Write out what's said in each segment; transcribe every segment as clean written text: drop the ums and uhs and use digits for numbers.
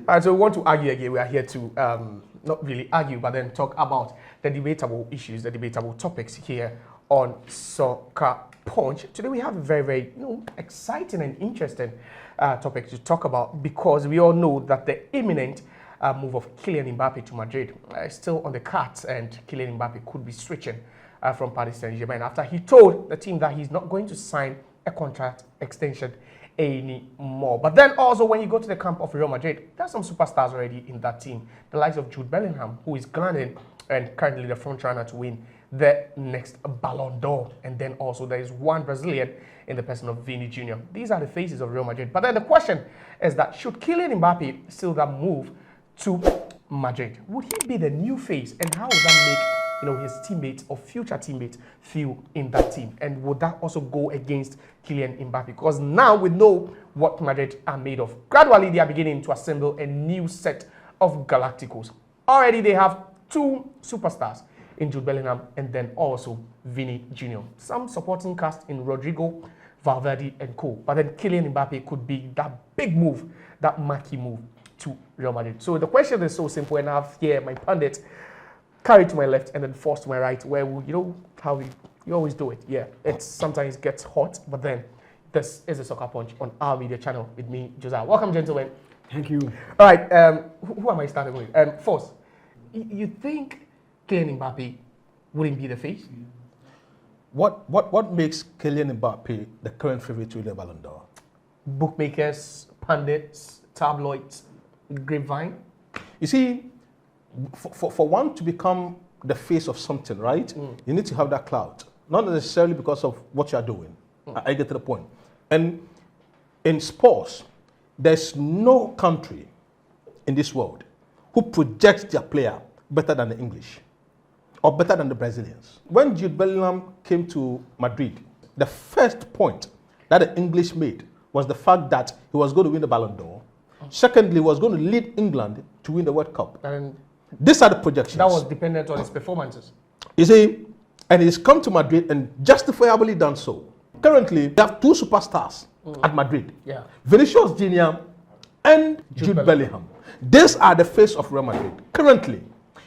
So we want to argue again. We are here to not really argue, but then talk about the debatable issues, the debatable topics here on Soccer Punch. Today we have a very, very exciting and interesting topic to talk about, because we all know that the imminent move of Kylian Mbappé to Madrid is still on the cards, and Kylian Mbappé could be switching from Paris Saint-Germain after he told the team that he's not going to sign a contract extension anymore. But then also, when you go to the camp of Real Madrid, there's some superstars already in that team. The likes of Jude Bellingham, who is Ghanaian and currently the front runner to win the next Ballon d'Or. And then also there is one Brazilian in the person of Vini Jr. These are the faces of Real Madrid. But then the question is that, should Kylian Mbappé still that move to Madrid? Would he be the new face, and how would that make his teammates or future teammates feel in that team? And would that also go against Kylian Mbappé? Because now we know what Madrid are made of. Gradually, they are beginning to assemble a new set of Galacticos. Already, they have two superstars in Jude Bellingham and then also Vini Jr. Some supporting cast in Rodrigo, Valverde and co. But then Kylian Mbappé could be that big move, that marquee move to Real Madrid. So the question is so simple, and I have here my pundit carry to my left and then force to my right, where how you always do it. Yeah, it sometimes gets hot, but then this is a Soccer Punch on our media channel with me, Josiah. Welcome, gentlemen. Thank you. All right, who am I starting with? Force, you think Kylian Mbappé wouldn't be the face? What makes Kylian Mbappé the current favorite to win the Ballon d'Or? Bookmakers, pundits, tabloids, grapevine. You see, for one to become the face of something, right? You need to have that clout. Not necessarily because of what you are doing. I get to the point. And in sports, there's no country in this world who projects their player better than the English or better than the Brazilians. When Jude Bellingham came to Madrid, the first point that the English made was the fact that he was going to win the Ballon d'Or. Secondly, he was going to lead England to win the World Cup. And these are the projections. that was dependent on his performances. You see, and he's come to Madrid and justifiably done so. Currently, they have two superstars at Madrid. Yeah. Vinicius Jr. and Jude Bellingham. These are the face of Real Madrid currently.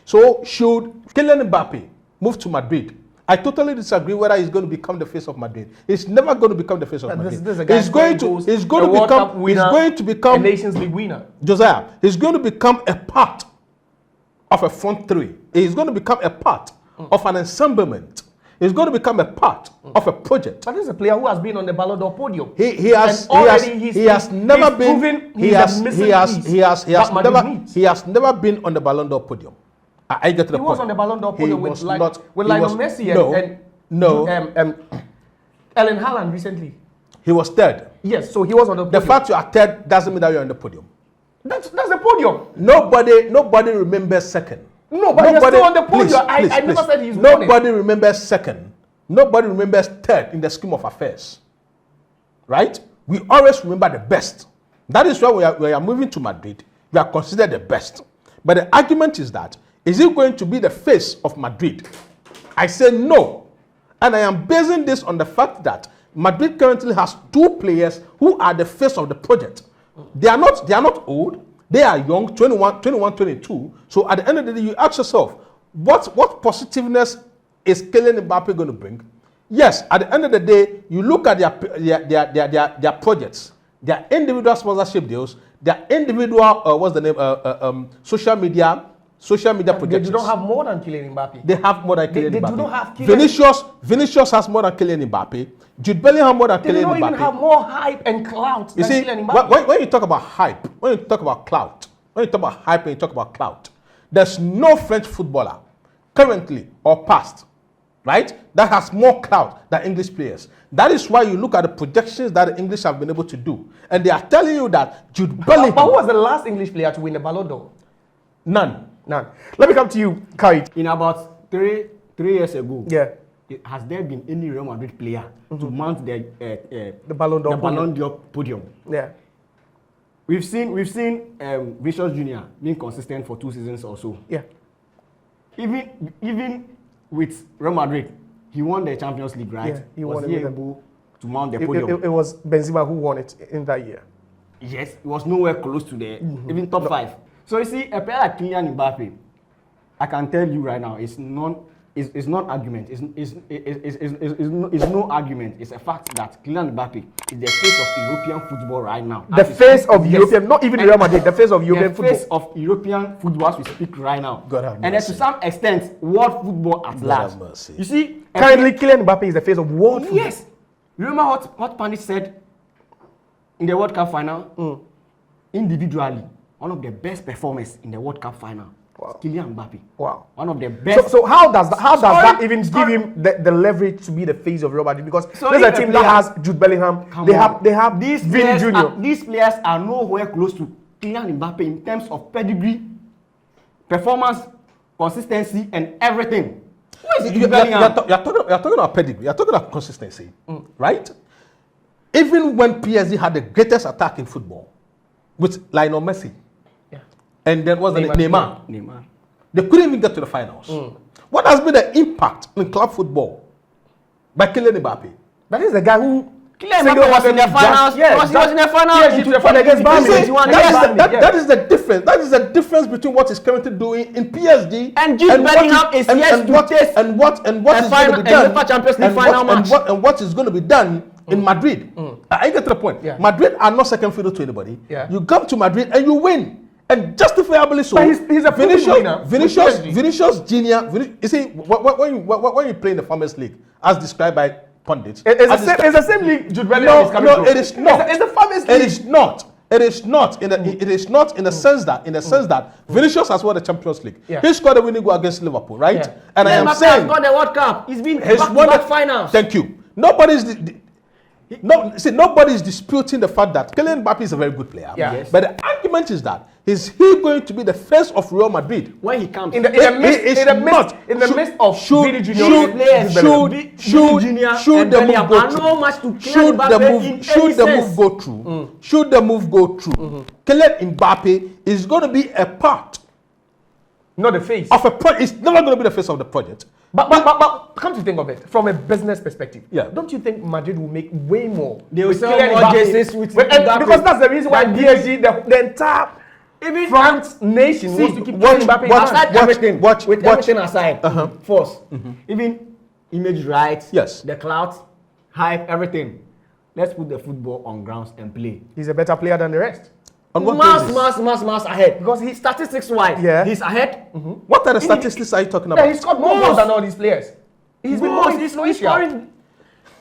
So should Kylian Mbappé move to Madrid, I totally disagree whether he's going to become the face of Madrid. He's never going to become the face of Madrid. This is a guy he's going to become a Nations League winner. Josiah, he's going to become a part of a front three. He's going to become a part of an ensemblement. He's going to become a part of a project. But this is a player who has been on the Ballon d'Or podium. He has never been on the Ballon d'Or podium. I get to the point. He was on the Ballon d'Or podium with Lionel Messi and Erling Haaland recently. He was third. Yes, so he was on the podium. The fact you are third doesn't mean that you're on the podium. That's the podium. Nobody remembers second. No, but you're still on the podium. I never said he's Nobody remembers second. Nobody remembers third in the scheme of affairs. Right? We always remember the best. That is why we are moving to Madrid. We are considered the best. But the argument is that, is he going to be the face of Madrid? I say no. And I am basing this on the fact that Madrid currently has two players who are the face of the project. They are not old. They are young, 21, 22. So at the end of the day, you ask yourself, what positiveness is Kylian Mbappé going to bring? Yes, at the end of the day, you look at their projects, their individual sponsorship deals, their individual social media projections. They do not have more than Kylian Mbappé. They have more than Kylian Mbappé. They do not have Kylian. Vinicius has more than Kylian Mbappé. Jude Bellingham more than Kylian Mbappé. They don't even have more hype and clout than Kylian Mbappé. When you talk about hype, when you talk about clout, there's no French footballer currently or past, right, that has more clout than English players. That is why you look at the projections that the English have been able to do. And they are telling you that Jude Bellingham... But who was the last English player to win the Ballon d'Or? None. Let me come to you, Kai. In about three years ago, yeah, has there been any Real Madrid player to mount the Ballon d'Or podium? Yeah. We've seen Vinicius Jr. being consistent for 2 seasons or so. Yeah. Even with Real Madrid, he won the Champions League, right? Yeah, he was won he able to mount the podium? It was Benzema who won it in that year. Yes, it was nowhere close to the even top 5. So you see, a player like Kylian Mbappé, I can tell you right now, it's not argument. It's no argument. It's a fact that Kylian Mbappé is the face of European football right now. The face of European, not even Real Madrid, the face of European football. The face of European football as we speak right now. God have and then mercy. to some extent, world football at large. have mercy. You see, Currently, Kylian Mbappé is the face of world football. yes. Remember what Pandit said in the World Cup final? Individually, one of the best performers in the World Cup final. Wow. Kylian Mbappé. Wow. One of the best. So how does that even give him the leverage to be the face of Real Madrid? Because there's a team that has Jude Bellingham. They have these Vini Jr. These players are nowhere close to Kylian Mbappé in terms of pedigree, performance, consistency, and everything. Who is Jude Bellingham? You're talking about pedigree. You're talking about consistency, right? Even when PSG had the greatest attack in football with Lionel Messi, and then was Neymar. They couldn't even get to the finals. What has been the impact in club football by Kylian Mbappé? That is the guy who Kylian Mbappé was in the finals. He was in the finals. That is the difference. That is the difference between what he's currently doing in PSG and Jude Bellingham is yet to taste and what is going to be done and what is going to be done in Madrid. I get to the point. Yeah. Madrid are not second fiddle to anybody. Yeah. You come to Madrid and you win. And justifiably so. But he's a Vinicius Junior. You see, when you play in the Farmers League, as described by pundits, it's the same league Jude Bellingham is coming from. No, it is not. It's the Farmers League. It is not. It is not in the sense that Vinicius has won the Champions League. Yeah. He scored a winning goal against Liverpool, right? Yeah. And I am Mbappé saying, has got the World Cup. He's been he's won back-to-back finals. Thank you. Nobody is disputing the fact that Kylian Mbappé is a very good player. Yeah. Yes. But the argument is that is he going to be the face of Real Madrid When he comes In the midst of Vini Jr. Should the move go through? Should the move go through? Kylian Mbappé is going to be a part, not the face of a project. It's never going to be the face of the project. But come to think of it, from a business perspective, Yeah. don't you think Madrid will make way more? They will with sell Kylian more Mbappé? jerseys with And Mbappé. because that's the reason why PSG, the entire Even France nation wants to keep watch- Kylian Mbappé in watch- hand. aside everything, watch- with watch. everything aside, force, even image rights, Yes. the clout, hype, everything. Let's put the football on grounds and play. He's a better player than the rest. On what basis? Mass ahead. Because he statistics-wise, he's ahead. What are the statistics are you talking Yeah, about? he scored more goals than all these players. He's been more He's influential. scoring.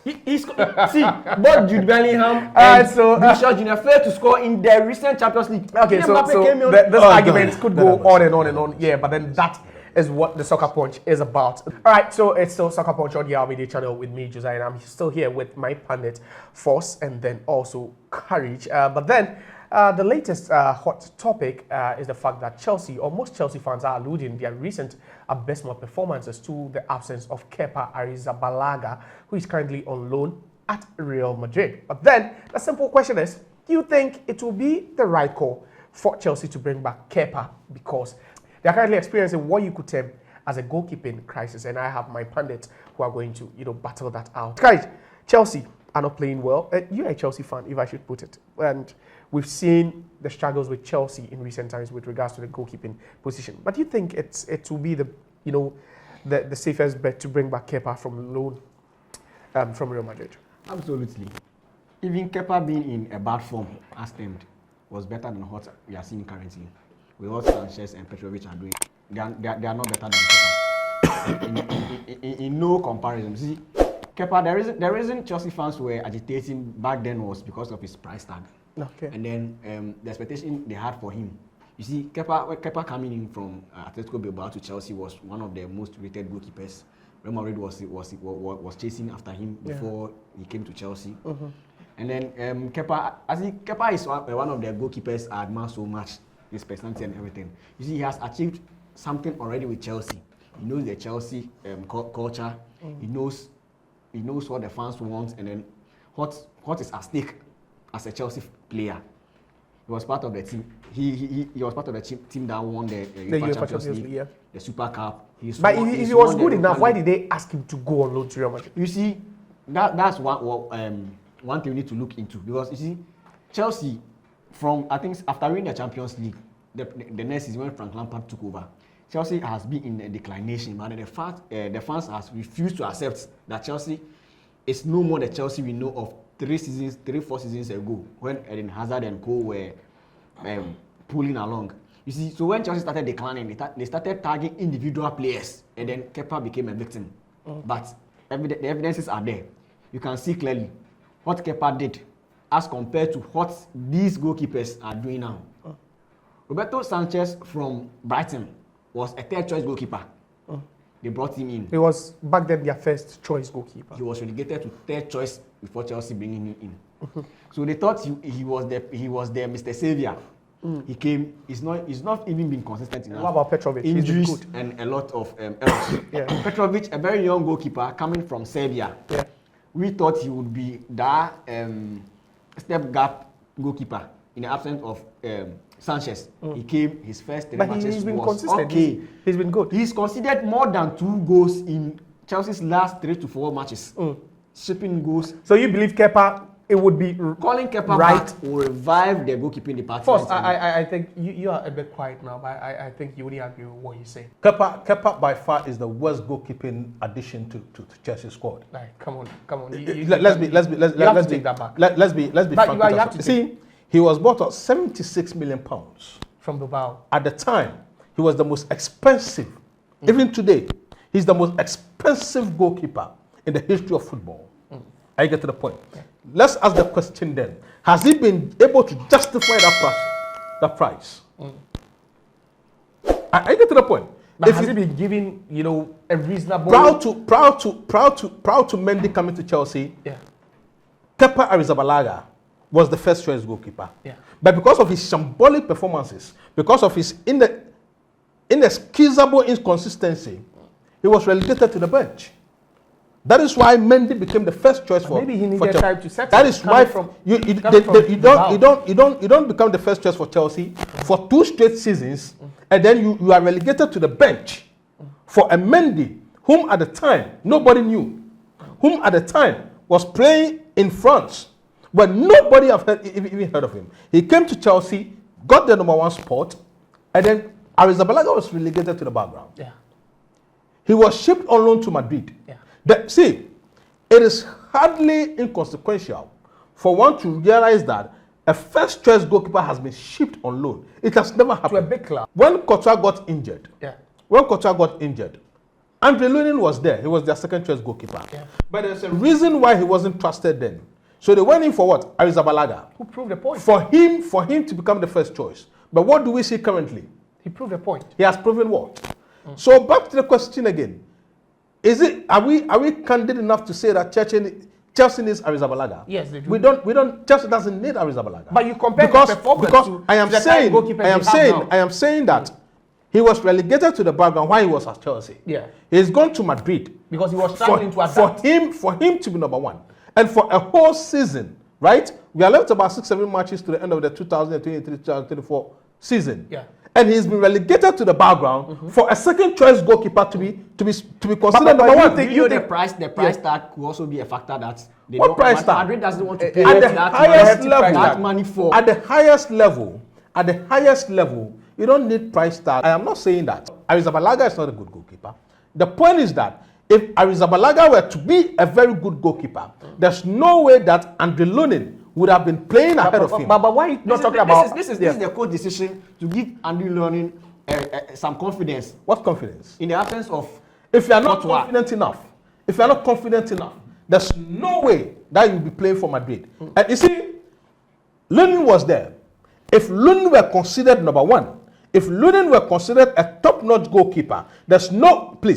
See, both Jude Bellingham Alright, and so, Vinicius Junior failed to score in the recent Champions League. Okay, Kylian so Mbappé came in. this argument God. could God go have on and on and on. Yeah, but then that is what the Soccer Punch is about. All right, so it's still Soccer Punch on the RBD channel with me, Josiah, and I'm still here with my pundit, Force, and then also Courage. But then the latest hot topic is the fact that Chelsea, or most Chelsea fans, are alluding their recent abysmal performances to the absence of Kepa Arrizabalaga, who is currently on loan at Real Madrid. But then the simple question is, do you think it will be the right call for Chelsea to bring back Kepa, because they are currently experiencing what you could term as a goalkeeping crisis, and I have my pundits who are going to battle that out. Guys, Chelsea are not playing well. You're a Chelsea fan, if I should put it, and we've seen the struggles with Chelsea in recent times with regards to the goalkeeping position. But do you think it will be the safest bet to bring back Kepa from loan from Real Madrid? Absolutely. Even Kepa being in a bad form, as termed, was better than what we are seeing currently. With what Sanchez and Petrovic are doing, they are not better than Kepa. in no comparison. See, Kepa, the reason Chelsea fans were agitating back then was because of his price tag. Okay. And then the expectation they had for him. You see, Kepa coming in from Atletico Bilbao to Chelsea was one of the most rated goalkeepers. Real Madrid was chasing after him before he came to Chelsea. And then Kepa is one of the goalkeepers I admire so much, his personality and everything. You see, he has achieved something already with Chelsea. He knows the Chelsea culture. He knows what the fans want, and then what is at stake as a Chelsea player. He was part of the team. He was part of the team that won the UEFA Champions League, the Super Cup. But if he was good enough, why did they ask him to go on loan to Real Madrid? You see, that's one thing we need to look into, because you see, Chelsea, from I think after winning the Champions League, the next season when Frank Lampard took over, Chelsea has been in a declination, but the fans has refused to accept that Chelsea is no more the Chelsea we know of 4 seasons ago when Eden Hazard and co were pulling along. You see, so when Chelsea started declining, they started tagging individual players, and then Kepa became a victim. But the evidences are there. You can see clearly what Kepa did as compared to what these goalkeepers are doing now. Roberto Sanchez from Brighton was a third choice goalkeeper. They brought him in. He was back then their first choice goalkeeper. He was relegated to third choice before Chelsea bringing him in. So they thought he was their Mr. Savior. He came. He's not even been consistent enough. What about Petrovic? Injuries He's been good. and a lot of errors. Petrovic, a very young goalkeeper coming from Serbia. Yeah. We thought he would be that step gap goalkeeper in the absence of Sanchez. He came, his first 3 matches he's been was consistent. okay. He's been good. He's conceded more than 2 goals in Chelsea's last 3 to 4 matches. Shipping goals. So you believe Kepa, it would be Calling Kepa right back will revive the goalkeeping department. First, I think you are a bit quiet now, but I think you wouldn't agree with what you say. Kepa by far is the worst goalkeeping addition to Chelsea squad. Like, come on. Let's be take that back. Let's be But frank you with have us. to See, he was bought at 76 million pounds. From Bilbao. At the time, he was the most expensive. Even today, he's the most expensive goalkeeper in the history of football. I get to the point. Let's ask the question then. Has he been able to justify that price? I get to the point. But If has you- he been given, a reasonable... proud to Mendy coming to Chelsea, Yeah. Kepa Arrizabalaga was the first choice goalkeeper. Yeah. But because of his shambolic performances, because of his inexcusable inconsistency, he was relegated to the bench. That is why Mendy became the first choice for. Maybe he needed for Chelsea. time to settle. That is why you don't become the first choice for Chelsea for 2 straight seasons, and then you are relegated to the bench for a Mendy whom at the time nobody knew, whom at the time was playing in France, but nobody even heard of him. He came to Chelsea, got the number 1 spot, and then Arrizabalaga was relegated to the background. Yeah. He was shipped on loan to Madrid. Yeah. See, it is hardly inconsequential for one to realize that a first choice goalkeeper has been shipped on loan. It has never happened. To a big club. When Courtois got injured, Andre Lunin was there. He was their second choice goalkeeper. Yeah. But there's a reason why he wasn't trusted then. So they went in for what? Arrizabalaga. Who proved the point? For him to become the first choice. But what do we see currently? He proved the point. He has proven what? So back to the question again. Are we candid enough to say that Chelsea needs Arrizabalaga? Yes, they do. We don't. Chelsea doesn't need Arrizabalaga. But you compare his performance to I am the kind of goalkeepers we have now. I am saying that he was relegated to the background while he was at Chelsea. Yeah. He's gone to Madrid Because he was struggling to adapt. for him to be number 1, and for a whole season, right? We are left about 6-7 matches to the end of the 2023-2024 season. Yeah. And he's been relegated to the background for a second choice goalkeeper to be considered number 1. The price tag could also be a factor that they What don't, price tag? Madrid doesn't want to pay At the that highest level, that money for. At the highest level, you don't need price tag. I am not saying that Arrizabalaga is not a good goalkeeper. The point is that if Arrizabalaga were to be a very good goalkeeper, there's no way that Andre Lunin would have been playing ahead of him. But why not talking about... This is the coach decision to give Andy Lunin some confidence. What confidence? In the absence of... If you are not Courtois. confident enough, there's no way that you'll be playing for Madrid. And you see, Lunin was there. If Lunin were considered number 1, if Lunin were considered a top-notch goalkeeper, there's no way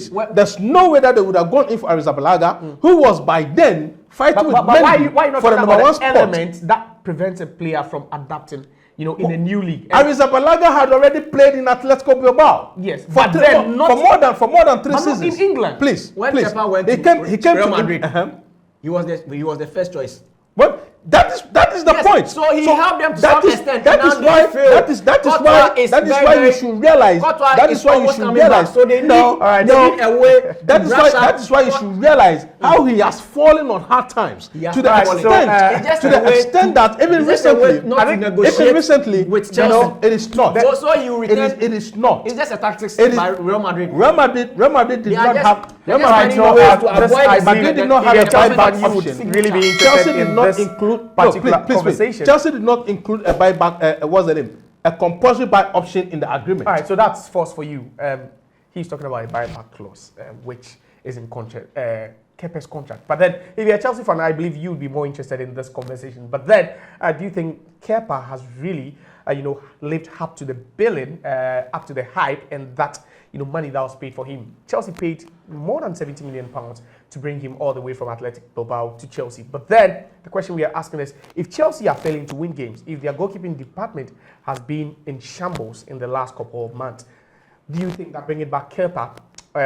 that they would have gone in for Arrizabalaga, who was by then fighting with Mendy why not for the talking number 1 about spot. element that prevents a player from adapting, in a new league? Arrizabalaga had already played in Atletico Bilbao. Yes, for but then not for more than 3 but not seasons. in England. Please, When please. Kepa went he to came Real to Madrid, he was the first choice. But that is the point. So he helped them to that some is- extent. That Now is they why. fail. That is Courtois why. is That is very, why you very- should realize. Courtois That is is why you almost should coming back. realize. So they need, No, they no. need a way to That is brush why. up. That is why you should realize how he has fallen on hard times He has to the fallen. extent. It's just To a the way extent that even it's just a way recently, not to negotiate even recently, with you know, Chelsea. it is not. So you return. It is not. It's just a tactics It is- by Real Madrid. Real Madrid did They are not just- have. they're Real just Madrid finding did not ways have. to avoid I the- Madrid did not if have you're a Chelsea buyback fan, you would option. really be interested Chelsea did in not this include particular please. conversation. Chelsea did not include a buyback. What's the name? A compulsory buy option in the agreement. All right, so that's first for you. He's talking about a buyback clause, which is in contract, Kepa's contract. But then, if you're a Chelsea fan, I believe you would be more interested in this conversation. But then, do you think Kepa has really, lived up to the billing, up to the hype, and that money that was paid for him? Chelsea paid more than £70 million to bring him all the way from Athletic Bilbao to Chelsea. But then, the question we are asking is, if Chelsea are failing to win games, if their goalkeeping department has been in shambles in the last couple of months, do you think that bringing back Kepa,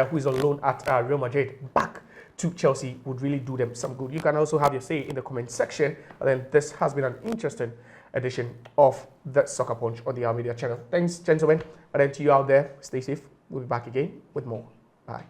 who is on loan at Real Madrid, back to Chelsea would really do them some good? You can also have your say in the comment section. And then this has been an interesting edition of the Soccer Punch on the Our Media channel. Thanks, gentlemen. And then to you out there, stay safe. We'll be back again with more. Bye.